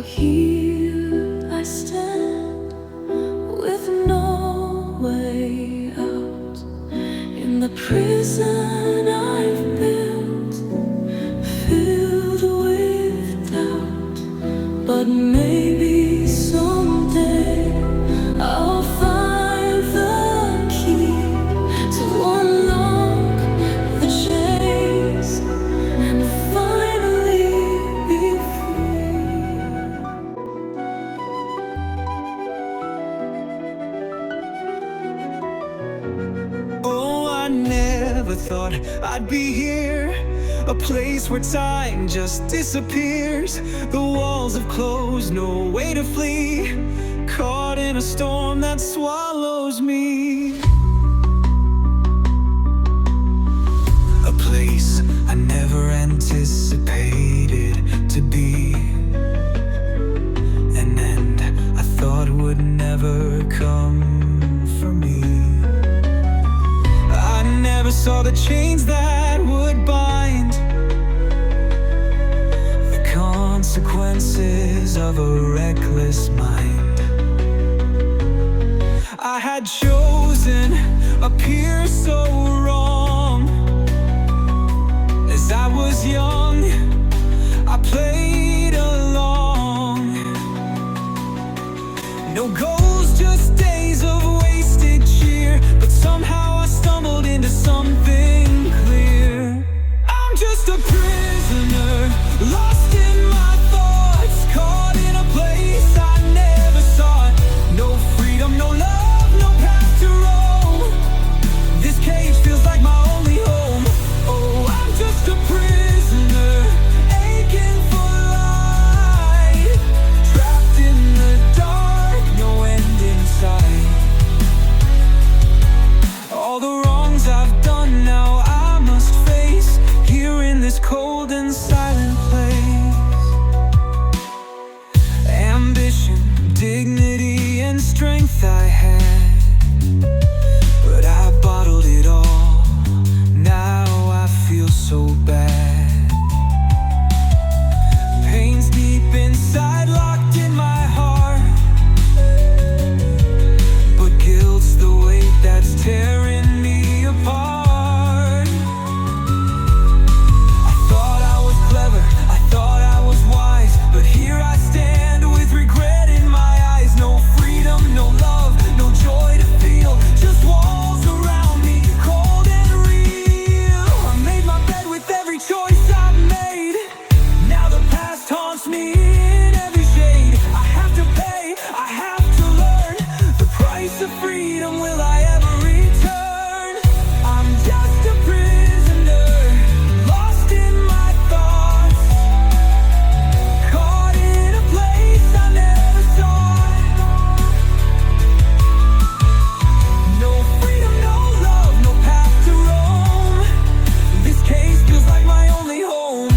here I stand with no way out in the prison I've built, filled with doubt. But maybe someday I'll find the key to unlock the chains and finally be free. Oh, I never thought I'd be here, a place where time just disappears. The walls have closed, no way to flee, caught in a storm that swallows me. A place I never anticipated to be, an end I thought would never come for me. I never saw the chains that would bind, the consequences of a reckless mind. I had chosen a peer so wrong. As I was young, I played along. No goals, just days of wasted cheer, but somehow I stumbled into something clear. I'm just a prisoner, lost in my thoughts, caught in a place I never sought. No freedom, no love, no path to roam. This cage feels like my only home. Oh, I'm just a prisoner, aching for light, trapped in the dark, no end in sight. All the wrongs I've done now I must face, here in this cold and silent place. Ambition, dignity, and strength I had, but I bottled it all. Now I feel so bad. Pain's deep inside, locked in my heart, but guilt's the weight that's tearing me apart. I thought I was clever, I thought I was wise, but here I stand with regret in my eyes. No freedom, no love, no joy to feel, just walls around me, cold and real. I made my bed with every choice I've made. Now the past haunts me in every shade. I have to pay, I have to learn the price of freedom. Will I ever return? I'm just a prisoner, lost in my thoughts, caught in a place I never sought. No freedom, no love, no path to roam. This case feels like my only home.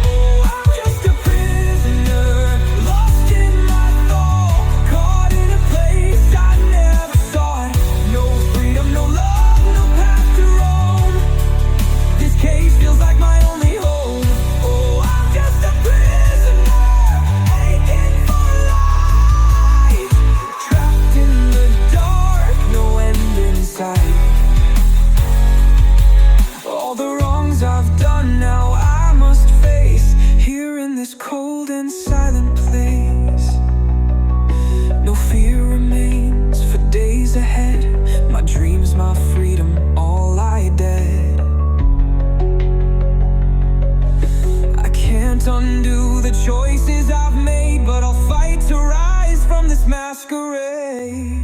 Oh, I'm just a prisoner, lost in my thoughts, caught in a place I never sought. No freedom, no love, no path to roam. This cage feels like my only home. Oh, I'm just a prisoner, aching for life, trapped in the dark, no end in sight. All the wrongs I've done now I must face, here in this cold and silent place. No fear remains for days ahead, my dreams, my freedom, all lie dead. I can't undo the choices I've made, but I'll fight to rise from this masquerade.